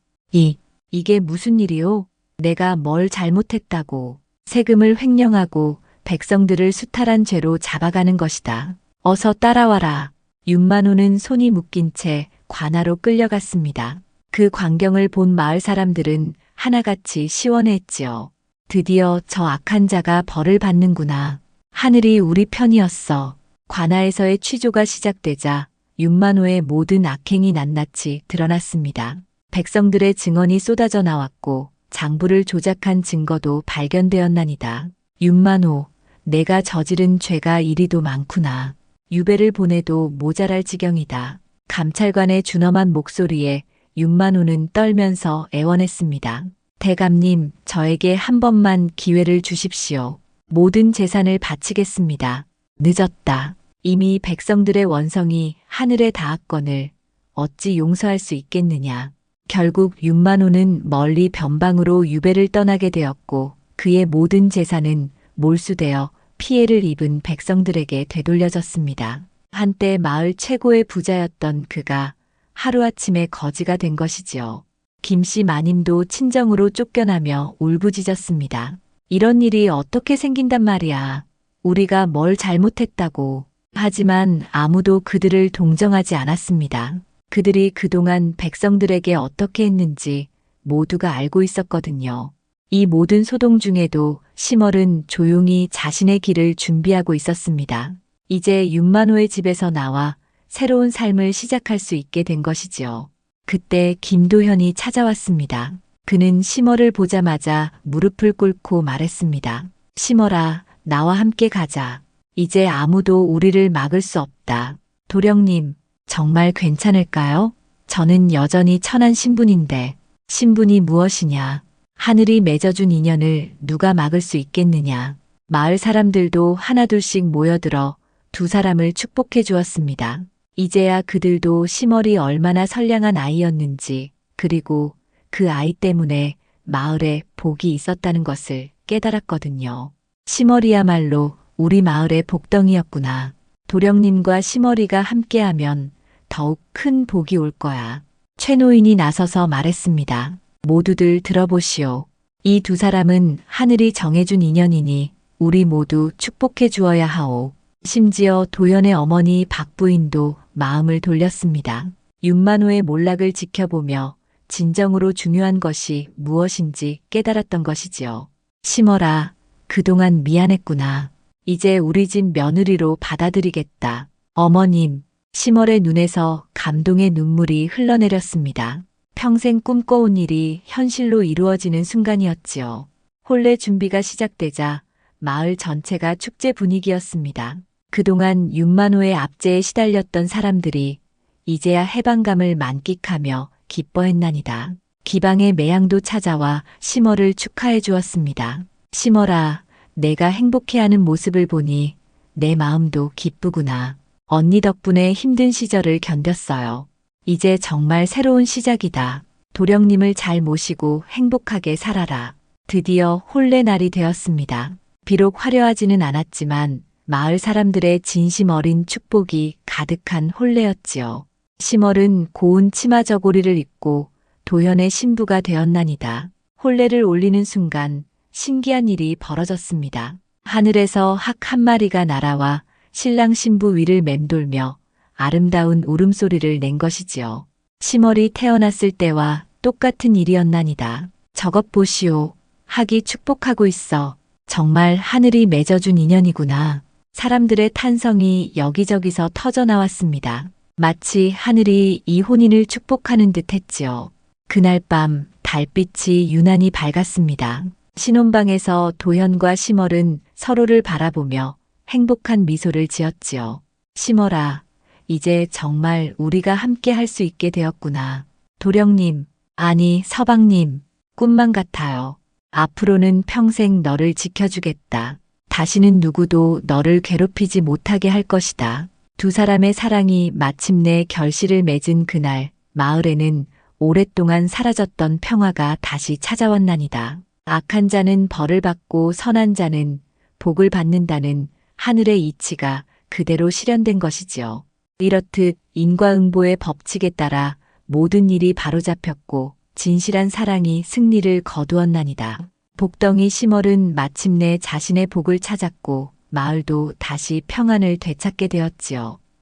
S1: 이게 무슨 일이오? 내가 뭘 잘못했다고. 세금을 횡령하고 백성들을 수탈한 죄로 잡아가는 것이다. 어서 따라와라. 윤만호는 손이 묶인 채 관아로 끌려갔습니다. 그 광경을 본 마을 사람들은 하나같이 시원했지요. 드디어 저 악한 자가 벌을 받는구나. 하늘이 우리 편이었어. 관아에서의 취조가 시작되자 윤만호의 모든 악행이 낱낱이 드러났습니다. 백성들의 증언이 쏟아져 나왔고 장부를 조작한 증거도 발견되었나니다. 윤만호, 내가 저지른 죄가 이리도 많구나. 유배를 보내도 모자랄 지경이다. 감찰관의 준엄한 목소리에 윤만호는 떨면서 애원했습니다. 대감님, 저에게 한 번만 기회를 주십시오. 모든 재산을 바치겠습니다. 늦었다. 이미 백성들의 원성이 하늘에 닿았거늘 어찌 용서할 수 있겠느냐. 결국 윤만호는 멀리 변방으로 유배를 떠나게 되었고 그의 모든 재산은 몰수되어 피해를 입은 백성들에게 되돌려졌습니다. 한때 마을 최고의 부자였던 그가 하루아침에 거지가 된 것이지요. 김씨 마님도 친정으로 쫓겨나며 울부짖었습니다. 이런 일이 어떻게 생긴단 말이야. 우리가 뭘 잘못했다고. 하지만 아무도 그들을 동정하지 않았습니다. 그들이 그동안 백성들에게 어떻게 했는지 모두가 알고 있었거든요. 이 모든 소동 중에도 심얼은 조용히 자신의 길을 준비하고 있었습니다. 이제 윤만호의 집에서 나와 새로운 삶을 시작할 수 있게 된 것이지요. 그때 김도현이 찾아왔습니다. 그는 심얼을 보자마자 무릎을 꿇고 말했습니다. 심얼아, 나와 함께 가자. 이제 아무도 우리를 막을 수 없다. 도령님, 정말 괜찮을까요? 저는 여전히 천한 신분인데 신분이 무엇이냐? 하늘이 맺어준 인연을 누가 막을 수 있겠느냐? 마을 사람들도 하나둘씩 모여들어 두 사람을 축복해 주었습니다. 이제야 그들도 심얼이 얼마나 선량한 아이였는지, 그리고 그 아이 때문에 마을에 복이 있었다는 것을 깨달았거든요. 심얼이야말로 우리 마을의 복덩이였구나. 도령님과 심얼이가 함께하면 더욱 큰 복이 올 거야. 최 노인이 나서서 말했습니다. 모두들 들어보시오. 이 두 사람은 하늘이 정해준 인연이니 우리 모두 축복해 주어야 하오. 심지어 도연의 어머니 박부인도 마음을 돌렸습니다. 윤만호의 몰락을 지켜보며 진정으로 중요한 것이 무엇인지 깨달았던 것이지요. 심얼아, 그동안 미안했구나. 이제 우리 집 며느리로 받아들이겠다. 어머님, 심얼의 눈에서 감동의 눈물이 흘러내렸습니다. 평생 꿈꿔온 일이 현실로 이루어지는 순간이었지요. 혼례 준비가 시작되자 마을 전체가 축제 분위기였습니다. 그동안 윤만호의 압제에 시달렸던 사람들이 이제야 해방감을 만끽하며 기뻐했나니다. 기방의 매양도 찾아와 심얼을 축하해 주었습니다. 심얼아, 내가 행복해하는 모습을 보니 내 마음도 기쁘구나. 언니 덕분에 힘든 시절을 견뎠어요. 이제 정말 새로운 시작이다. 도령님을 잘 모시고 행복하게 살아라. 드디어 혼례 날이 되었습니다. 비록 화려하지는 않았지만 마을 사람들의 진심 어린 축복이 가득한 혼례였지요. 심얼은 고운 치마 저고리를 입고 도연의 신부가 되었나니다. 혼례를 올리는 순간 신기한 일이 벌어졌습니다. 하늘에서 학 한 마리가 날아와 신랑 신부 위를 맴돌며 아름다운 울음소리를 낸 것이지요. 심얼이 태어났을 때와 똑같은 일이었나니다. 저것 보시오. 학이 축복하고 있어. 정말 하늘이 맺어준 인연이구나. 사람들의 탄성이 여기저기서 터져나왔습니다. 마치 하늘이 이 혼인을 축복하는 듯 했지요. 그날 밤 달빛이 유난히 밝았습니다. 신혼방에서 도현과 심얼은 서로를 바라보며 행복한 미소를 지었지요. 심얼아, 이제 정말 우리가 함께 할 수 있게 되었구나. 도령님, 아니 서방님, 꿈만 같아요. 앞으로는 평생 너를 지켜주겠다. 다시는 누구도 너를 괴롭히지 못하게 할 것이다. 두 사람의 사랑이 마침내 결실을 맺은 그날, 마을에는 오랫동안 사라졌던 평화가 다시 찾아왔나니다. 악한 자는 벌을 받고 선한 자는 복을 받는다는 하늘의 이치가 그대로 실현된 것이지요. 이렇듯 인과응보의 법칙에 따라 모든 일이 바로잡혔고 진실한 사랑이 승리를 거두었나니다. 복덩이 시멀은 마침내 자신의 복을 찾았고 마을도 다시 평안을 되찾게 되었지요.